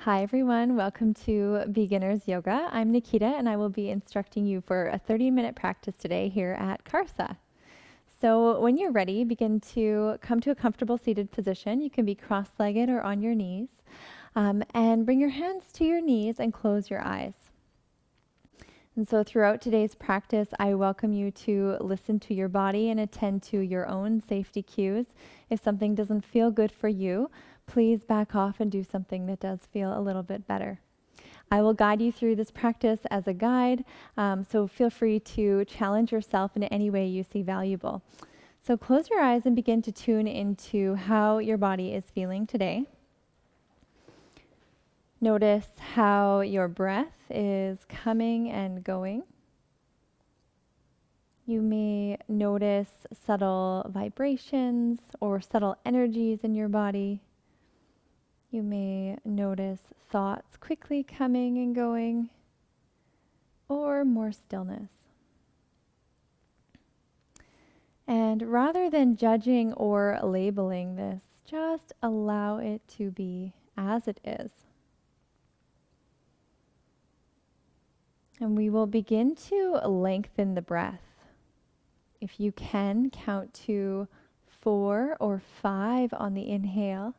Hi everyone, welcome to Beginner's Yoga. I'm Nikita and I will be instructing you for a 30-minute practice today here at Karsa. So when you're ready, begin to come to a comfortable seated position. You can be cross-legged or on your knees. And bring your hands to your knees and close your eyes. And so throughout today's practice, I welcome you to listen to your body and attend to your own safety cues. If something doesn't feel good for you, please back off and do something that does feel a little bit better. I will guide you through this practice as a guide, so feel free to challenge yourself in any way you see valuable. So close your eyes and begin to tune into how your body is feeling today. Notice how your breath is coming and going. You may notice subtle vibrations or subtle energies in your body. You may notice thoughts quickly coming and going, or more stillness. And rather than judging or labeling this, just allow it to be as it is. And we will begin to lengthen the breath. If you can, count to 4 or 5 on the inhale.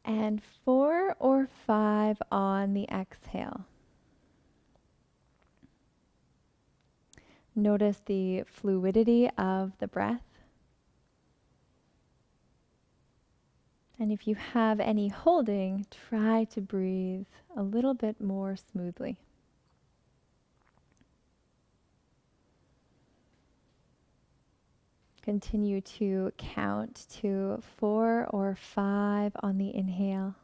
And 4 or 5 on the exhale. Notice the fluidity of the breath. And if you have any holding, try to breathe a little bit more smoothly. Continue to count to 4 or 5 on the inhale.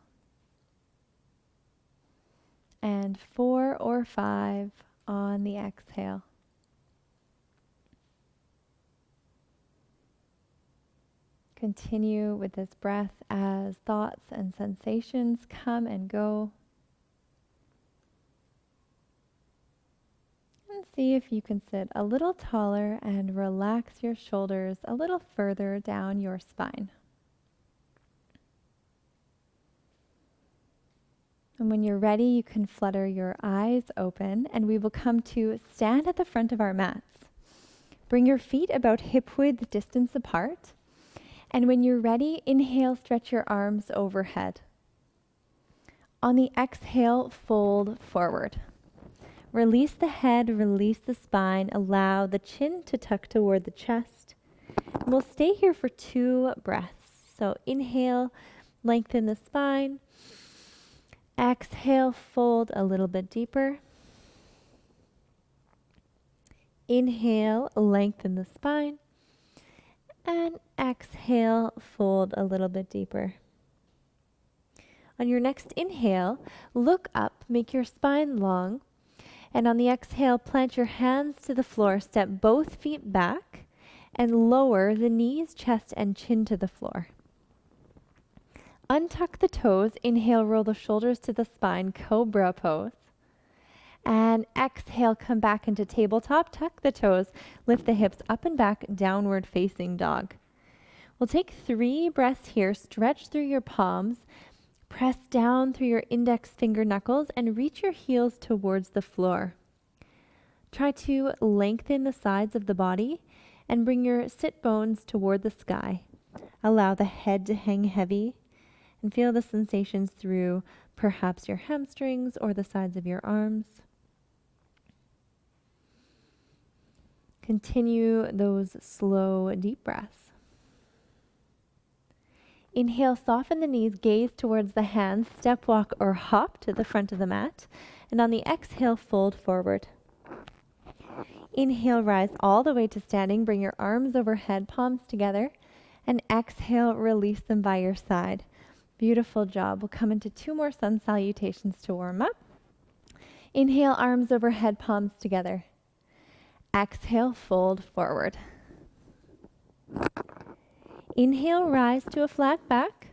And 4 or 5 on the exhale. Continue with this breath as thoughts and sensations come and go. And see if you can sit a little taller and relax your shoulders a little further down your spine. And when you're ready, you can flutter your eyes open and we will come to stand at the front of our mats. Bring your feet about hip-width distance apart. And when you're ready, inhale, stretch your arms overhead. On the exhale, fold forward. Release the head, release the spine, allow the chin to tuck toward the chest. And we'll stay here for 2 breaths. So inhale, lengthen the spine. Exhale, fold a little bit deeper. Inhale, lengthen the spine. And exhale, fold a little bit deeper. On your next inhale, look up, make your spine long. And on the exhale, plant your hands to the floor, step both feet back, and lower the knees, chest, and chin to the floor. Untuck the toes, inhale, roll the shoulders to the spine, cobra pose. And exhale, come back into tabletop, tuck the toes, lift the hips up and back, downward facing dog. We'll take 3 breaths here, stretch through your palms, press down through your index finger knuckles, and reach your heels towards the floor. Try to lengthen the sides of the body and bring your sit bones toward the sky. Allow the head to hang heavy and feel the sensations through perhaps your hamstrings or the sides of your arms. Continue those slow, deep breaths. Inhale, soften the knees, gaze towards the hands, step, walk, or hop to the front of the mat. And on the exhale, fold forward. Inhale, rise all the way to standing. Bring your arms overhead, palms together. And exhale, release them by your side. Beautiful job. We'll come into 2 more sun salutations to warm up. Inhale, arms overhead, palms together. Exhale, fold forward. Inhale, rise to a flat back.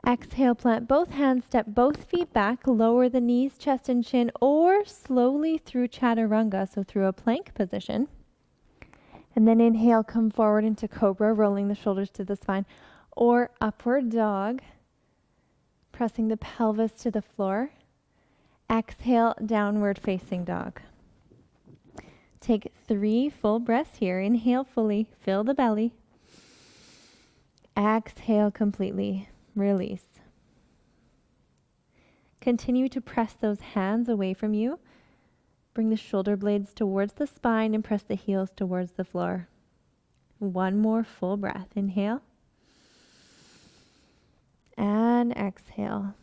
Exhale, plant both hands, step both feet back, lower the knees, chest, and chin, or slowly through chaturanga, so through a plank position. And then inhale, come forward into cobra, rolling the shoulders to the spine. or upward dog, pressing the pelvis to the floor. Exhale, downward facing dog. Take 3 full breaths here. Inhale fully, fill the belly. Exhale completely, release. Continue to press those hands away from you. Bring the shoulder blades towards the spine and press the heels towards the floor. 1 more full breath. Inhale. And exhale.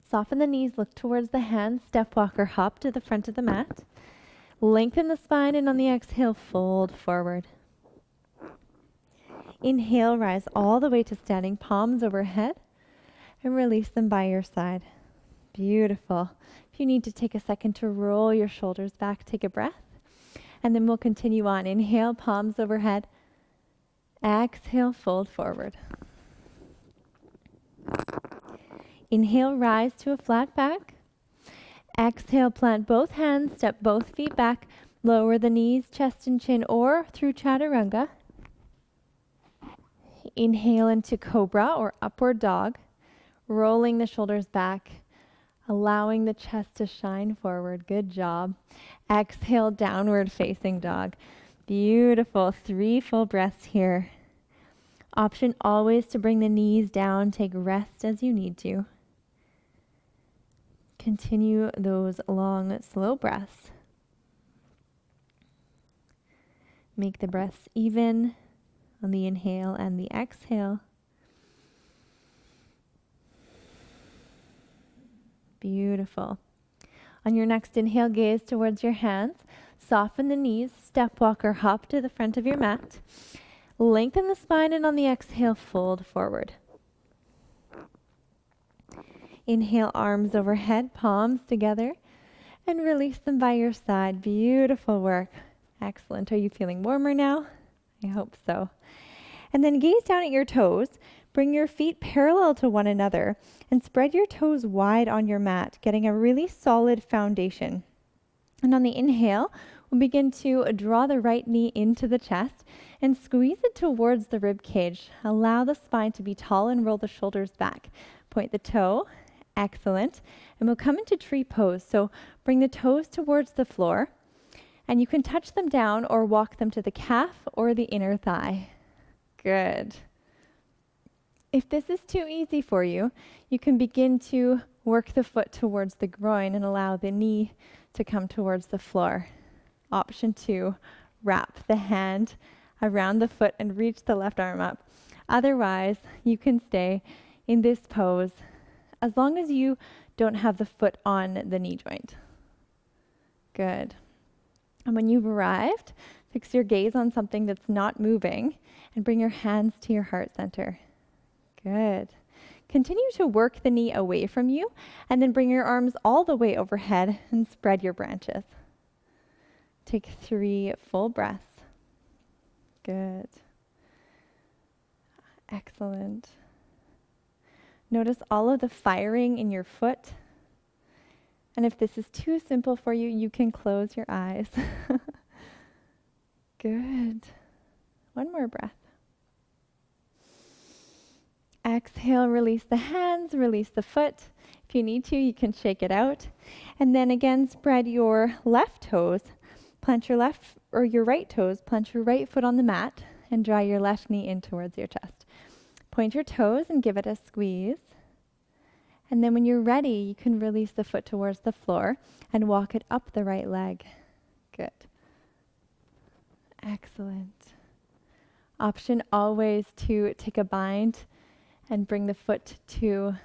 Soften the knees, look towards the hands, step, walk, or hop to the front of the mat. Lengthen the spine, and on the exhale, fold forward. Inhale, rise all the way to standing, palms overhead, and release them by your side. Beautiful. If you need to take a second to roll your shoulders back, take a breath, and then we'll continue on. Inhale, palms overhead. Exhale, fold forward. Inhale, rise to a flat back. Exhale, plant both hands, step both feet back, lower the knees, chest and chin, or through chaturanga. Inhale into cobra or upward dog, rolling the shoulders back, allowing the chest to shine forward. Good job. Exhale, downward facing dog. Beautiful. 3 full breaths here. Option always to bring the knees down. Take rest as you need to. Continue those long, slow breaths. Make the breaths even on the inhale and the exhale. Beautiful. On your next inhale, gaze towards your hands. Soften the knees, step, walk, or hop to the front of your mat. Lengthen the spine, and on the exhale, fold forward. Inhale, arms overhead, palms together, and release them by your side. Beautiful work. Excellent. Are you feeling warmer now? I hope so. And then gaze down at your toes. Bring your feet parallel to one another and spread your toes wide on your mat, getting a really solid foundation. And on the inhale, we'll begin to draw the right knee into the chest and squeeze it towards the rib cage. Allow the spine to be tall and roll the shoulders back. Point the toe. Excellent. And we'll come into tree pose. So bring the toes towards the floor, and you can touch them down or walk them to the calf or the inner thigh. Good. If this is too easy for you, you can begin to work the foot towards the groin and allow the knee to come towards the floor. Option 2, wrap the hand around the foot and reach the left arm up. Otherwise, you can stay in this pose as long as you don't have the foot on the knee joint. Good. And when you've arrived, fix your gaze on something that's not moving and bring your hands to your heart center. Good. Continue to work the knee away from you and then bring your arms all the way overhead and spread your branches. Take 3 full breaths. Good. Excellent. Notice all of the firing in your foot. And if this is too simple for you, you can close your eyes. Good. 1 more breath. Exhale, release the hands, release the foot. If you need to, you can shake it out. And then again, spread your left toes. Plant your left or your right toes, plant your right foot on the mat and draw your left knee in towards your chest. Point your toes and give it a squeeze. And then when you're ready, you can release the foot towards the floor and walk it up the right leg. Good. Excellent. Option always to take a bind and bring the foot to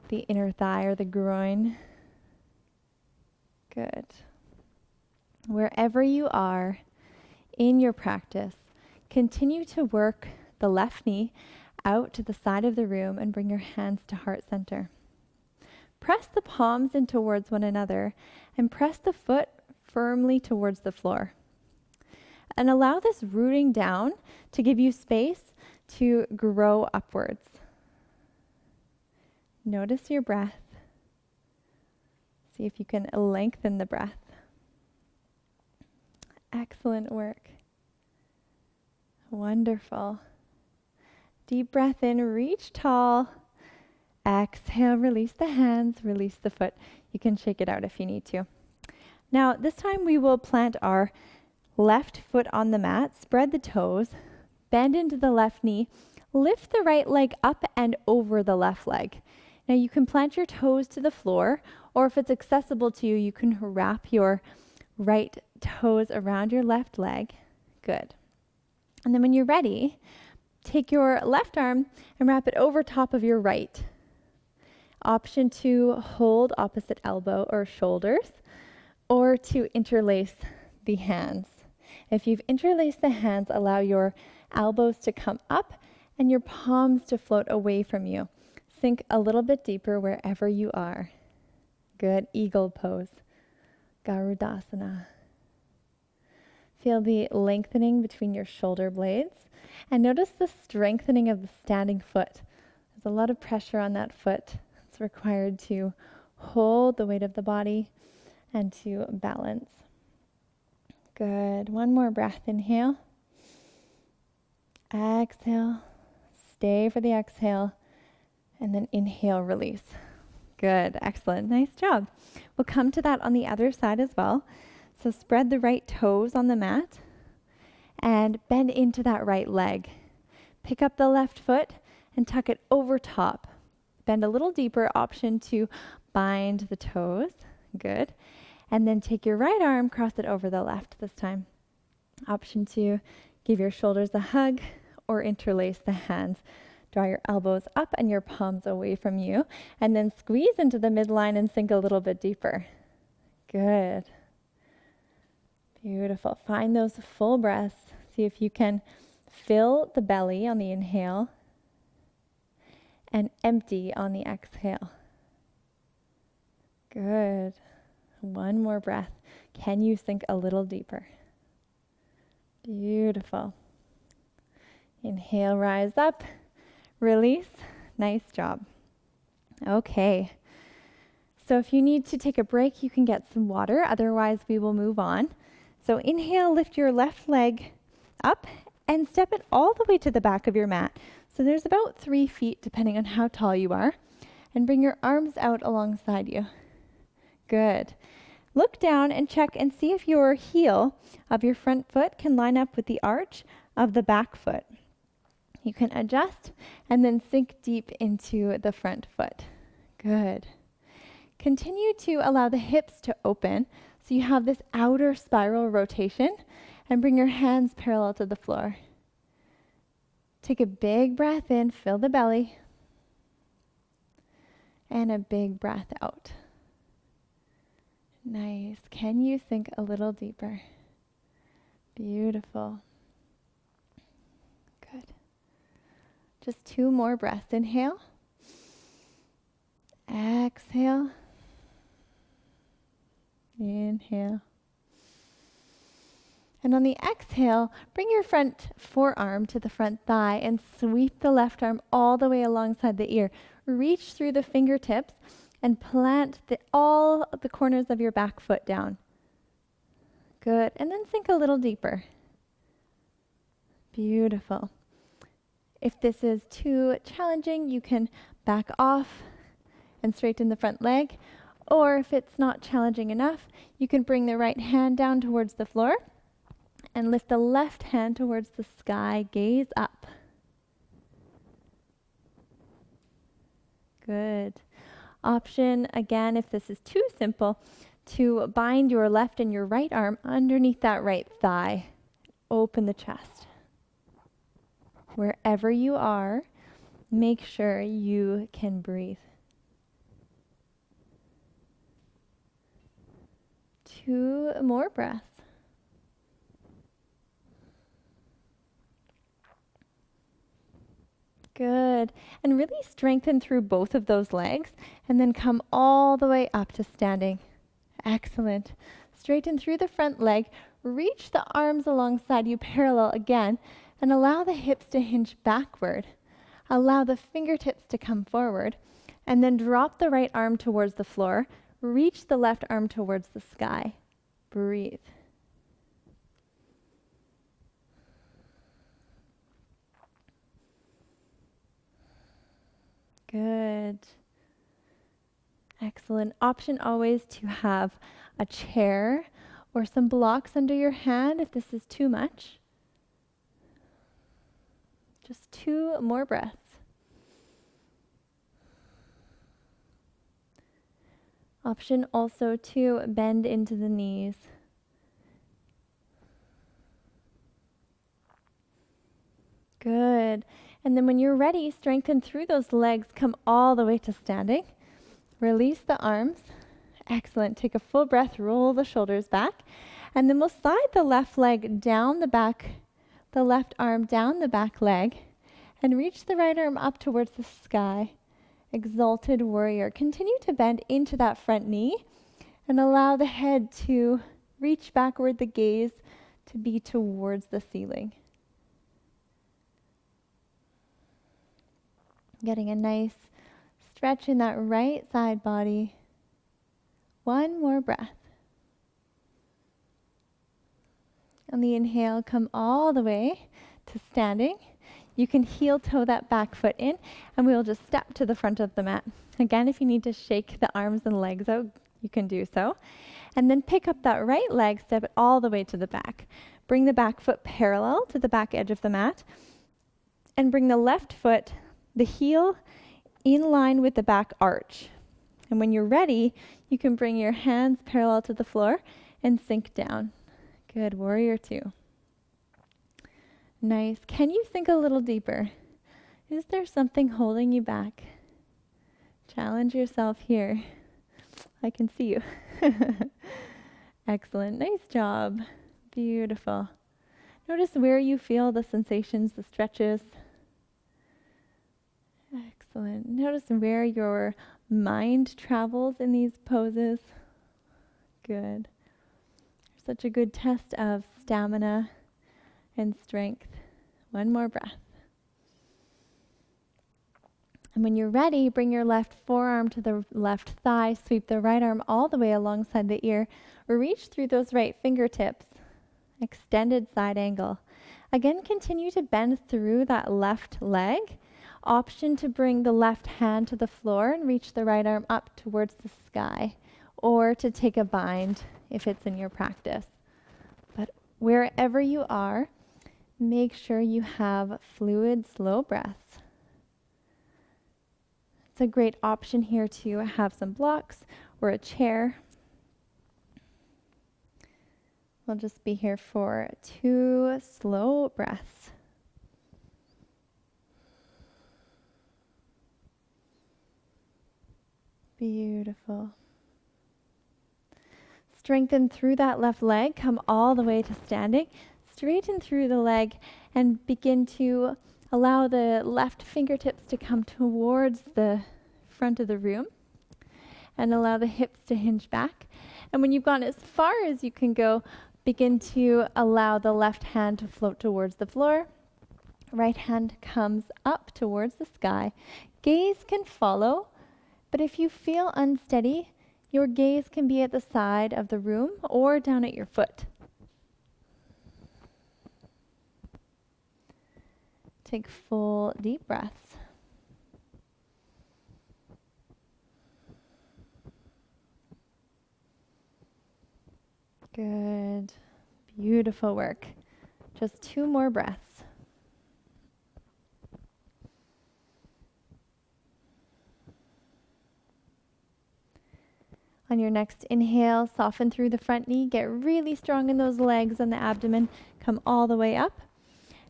the inner thigh or the groin. Good. Wherever you are in your practice, continue to work the left knee out to the side of the room and bring your hands to heart center. Press the palms in towards one another and press the foot firmly towards the floor. And allow this rooting down to give you space to grow upwards. Notice your breath. See if you can lengthen the breath. Excellent work. Wonderful. Deep breath in, reach tall. Exhale, release the hands, release the foot. You can shake it out if you need to. Now, this time we will plant our left foot on the mat, spread the toes, bend into the left knee, lift the right leg up and over the left leg. Now you can plant your toes to the floor, or if it's accessible to you, you can wrap your right toes around your left leg. Good. And then when you're ready, take your left arm and wrap it over top of your right. Option 2, hold opposite elbow or shoulders, or to interlace the hands. If you've interlaced the hands, allow your elbows to come up and your palms to float away from you. Sink a little bit deeper wherever you are. Good. Eagle pose. Garudasana. Feel the lengthening between your shoulder blades and notice the strengthening of the standing foot. There's a lot of pressure on that foot. It's required to hold the weight of the body and to balance. Good. One more breath. Inhale. Exhale. Stay for the exhale. And then inhale, release. Good. Excellent. Nice job. We'll come to that on the other side as well. So spread the right toes on the mat and bend into that right leg. Pick up the left foot and tuck it over top. Bend a little deeper. Option to bind the toes. Good. And then take your right arm, cross it over the left this time. Option 2, give your shoulders a hug or interlace the hands. Draw your elbows up and your palms away from you. And then squeeze into the midline and sink a little bit deeper. Good. Beautiful. Find those full breaths. See if you can fill the belly on the inhale and empty on the exhale. Good. One more breath. Can you sink a little deeper? Beautiful. Inhale, rise up. Release. Nice job. Okay. So if you need to take a break, you can get some water. Otherwise, we will move on. So inhale, lift your left leg up and step it all the way to the back of your mat. So there's about 3 feet, depending on how tall you are. And bring your arms out alongside you. Good. Look down and check and see if your heel of your front foot can line up with the arch of the back foot. You can adjust and then sink deep into the front foot. Good. Continue to allow the hips to open so you have this outer spiral rotation, and bring your hands parallel to the floor. Take a big breath in, fill the belly, and a big breath out. Nice. Can you sink a little deeper? Beautiful. Good. Just 2 more breaths. Inhale. Exhale. Inhale. And on the exhale, bring your front forearm to the front thigh and sweep the left arm all the way alongside the ear. Reach through the fingertips and plant all the corners of your back foot down. Good. And then sink a little deeper. Beautiful. If this is too challenging, you can back off and straighten the front leg. Or if it's not challenging enough, you can bring the right hand down towards the floor and lift the left hand towards the sky. Gaze up. Good. Option, again, if this is too simple, to bind your left and your right arm underneath that right thigh. Open the chest. Wherever you are, make sure you can breathe. 2 more breaths. Good. And really strengthen through both of those legs and then come all the way up to standing. Excellent. Straighten through the front leg. Reach the arms alongside you parallel again and allow the hips to hinge backward. Allow the fingertips to come forward and then drop the right arm towards the floor. Reach the left arm towards the sky. Breathe. Good. Excellent. Option always to have a chair or some blocks under your hand if this is too much. Just 2 more breaths. Option also to bend into the knees. Good. And then when you're ready, strengthen through those legs, come all the way to standing. Release the arms. Excellent. Take a full breath, roll the shoulders back. And then we'll slide the left leg down the back, the left arm down the back leg, and reach the right arm up towards the sky. Exalted Warrior. Continue to bend into that front knee and allow the head to reach backward, the gaze to be towards the ceiling. Getting a nice stretch in that right side body. 1 more breath. On the inhale, come all the way to standing. You can heel toe that back foot in, and we'll just step to the front of the mat. Again, if you need to shake the arms and legs out, you can do so. And then pick up that right leg, step it all the way to the back. Bring the back foot parallel to the back edge of the mat, and bring the left foot, the heel, in line with the back arch. And when you're ready, you can bring your hands parallel to the floor and sink down. Good. Warrior 2. Nice. Can you sink a little deeper? Is there something holding you back? Challenge yourself here. I can see you. Excellent. Nice job. Beautiful. Notice where you feel the sensations, the stretches. Excellent. Notice where your mind travels in these poses. Good. Such a good test of stamina and strength. 1 more breath. And when you're ready, bring your left forearm to the left thigh, sweep the right arm all the way alongside the ear, reach through those right fingertips, extended side angle. Again, continue to bend through that left leg. Option to bring the left hand to the floor and reach the right arm up towards the sky, or to take a bind if it's in your practice. But wherever you are, make sure you have fluid, slow breaths. It's a great option here to have some blocks or a chair. We'll just be here for 2 slow breaths. Beautiful. Strengthen through that left leg, come all the way to standing. Straighten through the leg and begin to allow the left fingertips to come towards the front of the room and allow the hips to hinge back. And when you've gone as far as you can go, begin to allow the left hand to float towards the floor. Right hand comes up towards the sky. Gaze can follow, but if you feel unsteady, your gaze can be at the side of the room or down at your foot. Take full deep breaths. Good. Beautiful work. Just 2 more breaths. On your next inhale, soften through the front knee. Get really strong in those legs and the abdomen. Come all the way up.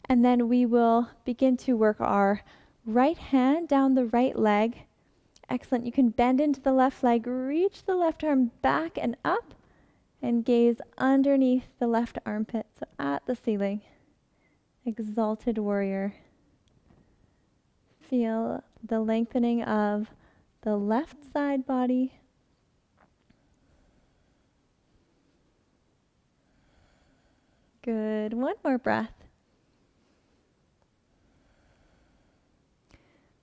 And then we will begin to work our right hand down the right leg. Excellent. You can bend into the left leg, reach the left arm back and up, and gaze underneath the left armpit, so at the ceiling. Exalted Warrior. Feel the lengthening of the left side body. Good. 1 more breath.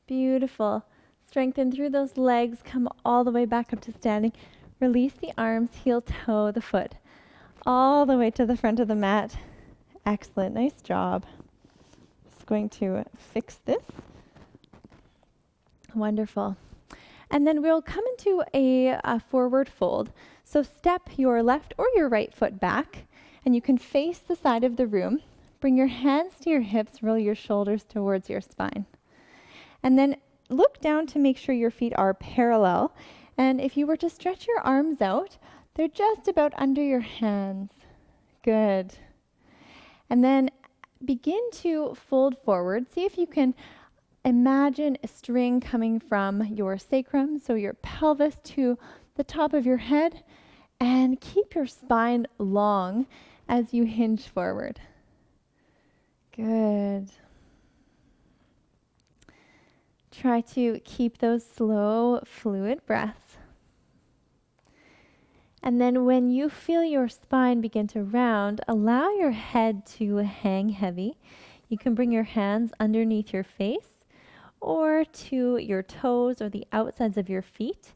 Beautiful. Strengthen through those legs. Come all the way back up to standing. Release the arms, heel toe the foot. All the way to the front of the mat. Excellent. Nice job. Just going to fix this. Wonderful. And then we'll come into a forward fold. So step your left or your right foot back, and you can face the side of the room. Bring your hands to your hips, roll your shoulders towards your spine. And then look down to make sure your feet are parallel. And if you were to stretch your arms out, they're just about under your hands. Good. And then begin to fold forward. See if you can imagine a string coming from your sacrum, so your pelvis to the top of your head, and keep your spine long as you hinge forward. Good. Try to keep those slow, fluid breaths. And then when you feel your spine begin to round, allow your head to hang heavy. You can bring your hands underneath your face or to your toes or the outsides of your feet.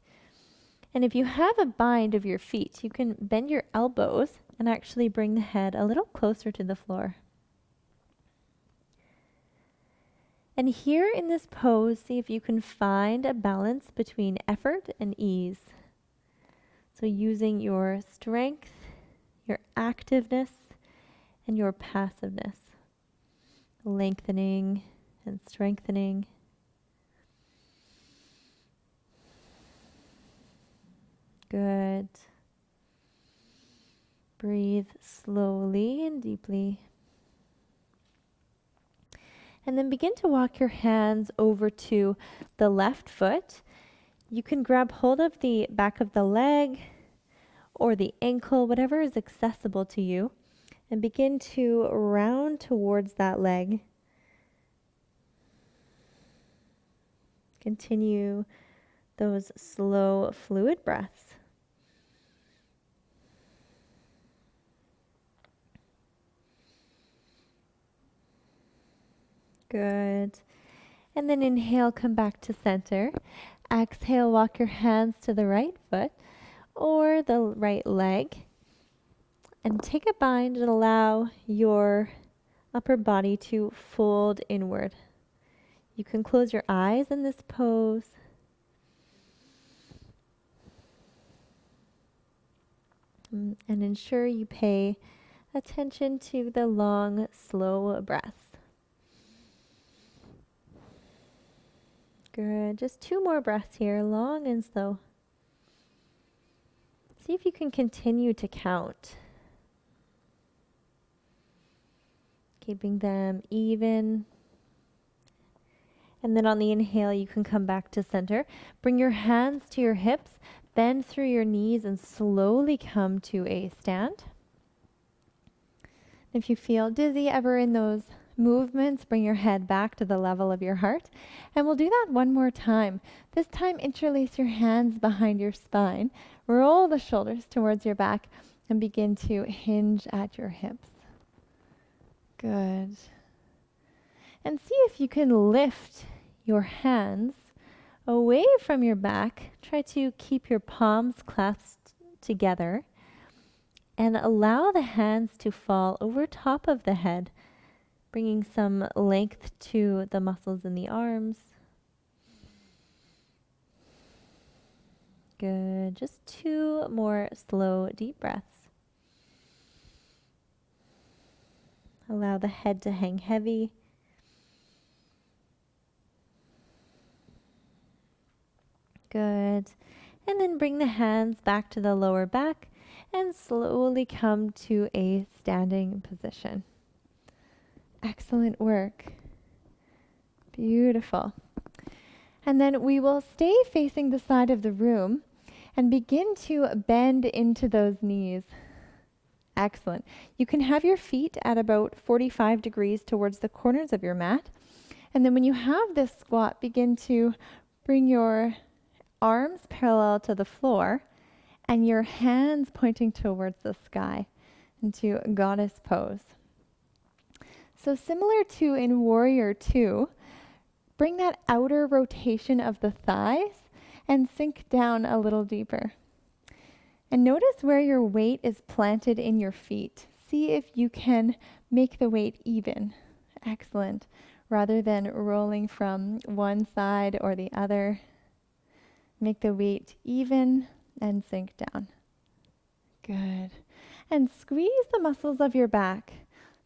And if you have a bind of your feet, you can bend your elbows and actually bring the head a little closer to the floor. And here in this pose, see if you can find a balance between effort and ease. So using your strength, your activeness, and your passiveness. Lengthening and strengthening. Good. Breathe slowly and deeply. And then begin to walk your hands over to the left foot. You can grab hold of the back of the leg or the ankle, whatever is accessible to you, and begin to round towards that leg. Continue those slow, fluid breaths. Good. And then inhale, come back to center. Exhale, walk your hands to the right foot or the right leg. And take a bind and allow your upper body to fold inward. You can close your eyes in this pose. And ensure you pay attention to the long, slow breaths. Good. Just 2 more breaths here, long and slow. See if you can continue to count. Keeping them even. And then on the inhale, you can come back to center. Bring your hands to your hips, bend through your knees, and slowly come to a stand. If you feel dizzy ever in those movements, bring your head back to the level of your heart. And we'll do that one more time. This time, interlace your hands behind your spine. Roll the shoulders towards your back and begin to hinge at your hips. Good. And see if you can lift your hands away from your back. Try to keep your palms clasped together and allow the hands to fall over top of the head, bringing some length to the muscles in the arms. Good. Just 2 more slow, deep breaths. Allow the head to hang heavy. Good. And then bring the hands back to the lower back and slowly come to a standing position. Excellent work. Beautiful. And then we will stay facing the side of the room and begin to bend into those knees. Excellent. You can have your feet at about 45 degrees towards the corners of your mat. And then when you have this squat, begin to bring your arms parallel to the floor and your hands pointing towards the sky into goddess pose. So similar to in Warrior 2, bring that outer rotation of the thighs and sink down a little deeper. And notice where your weight is planted in your feet. See if you can make the weight even. Excellent. rather than rolling from one side or the other. Make the weight even and sink down. Good. And squeeze the muscles of your back.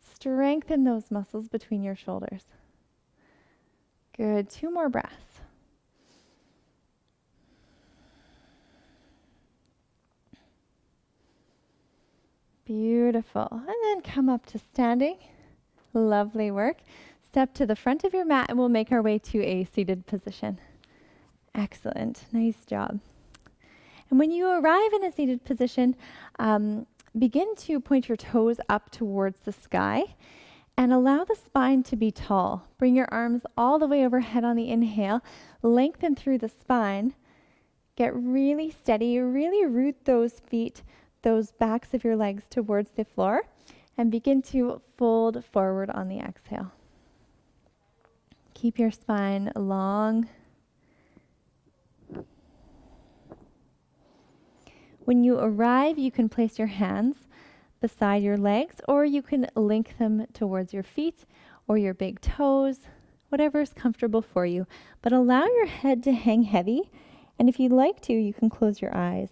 Strengthen those muscles between your shoulders. Good. 2 more breaths. Beautiful. And then come up to standing. Lovely work. Step to the front of your mat and we'll make our way to a seated position. Excellent. Nice job. And when you arrive in a seated position, begin to point your toes up towards the sky and allow the spine to be tall. Bring your arms all the way overhead on the inhale. Lengthen through the spine. Get really steady. Really root those feet, those backs of your legs towards the floor, and begin to fold forward on the exhale. Keep your spine long. When you arrive, you can place your hands beside your legs, or you can link them towards your feet or your big toes, whatever is comfortable for you. But allow your head to hang heavy, and if you'd like to, you can close your eyes.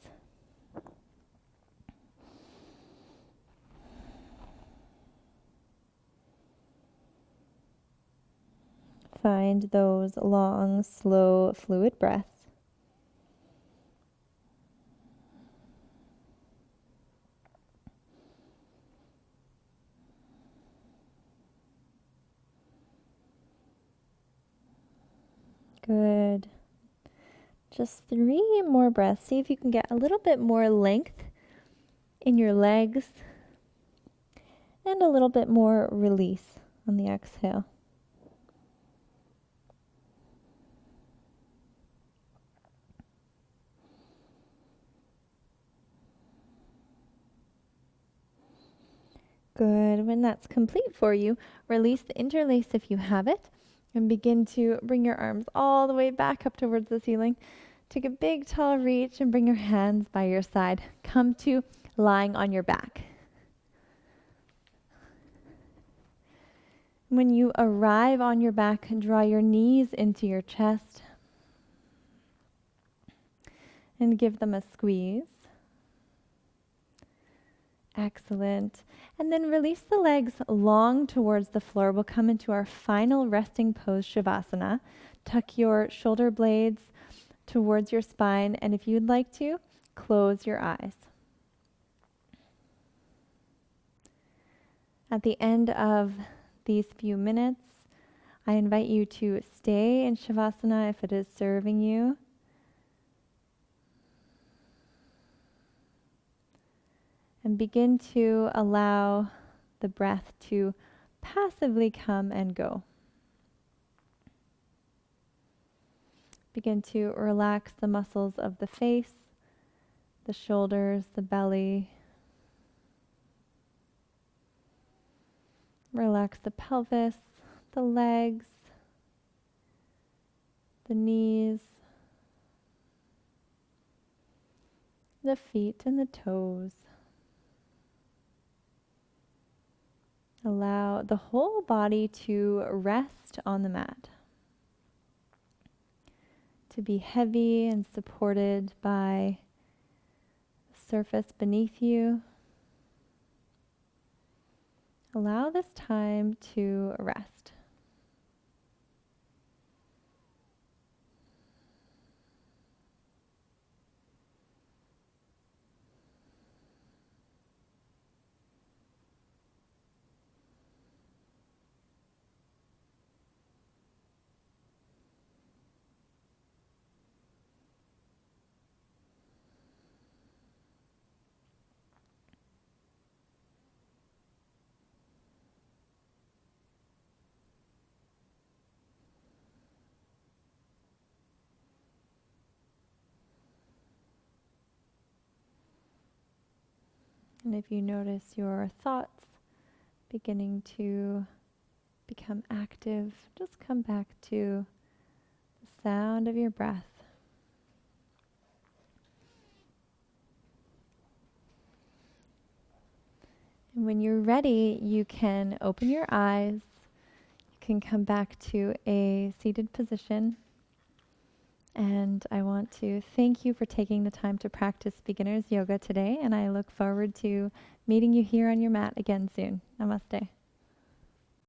Find those long, slow, fluid breaths. Good. Just 3 more breaths. See if you can get a little bit more length in your legs and a little bit more release on the exhale. Good. When that's complete for you, release the interlace if you have it, and begin to bring your arms all the way back up towards the ceiling. Take a big, tall reach and bring your hands by your side. Come to lying on your back. When you arrive on your back, draw your knees into your chest and give them a squeeze. Excellent. And then release the legs long towards the floor. We'll come into our final resting pose, Shavasana. Tuck your shoulder blades towards your spine, and if you'd like to, close your eyes. At the end of these few minutes, I invite you to stay in Shavasana if it is serving you. And begin to allow the breath to passively come and go. Begin to relax the muscles of the face, the shoulders, the belly. Relax the pelvis, the legs, the knees, the feet and the toes. Allow the whole body to rest on the mat, to be heavy and supported by the surface beneath you. Allow this time to rest. And if you notice your thoughts beginning to become active, just come back to the sound of your breath. And when you're ready, you can open your eyes, you can come back to a seated position. And I want to thank you for taking the time to practice beginner's yoga today. And I look forward to meeting you here on your mat again soon. Namaste.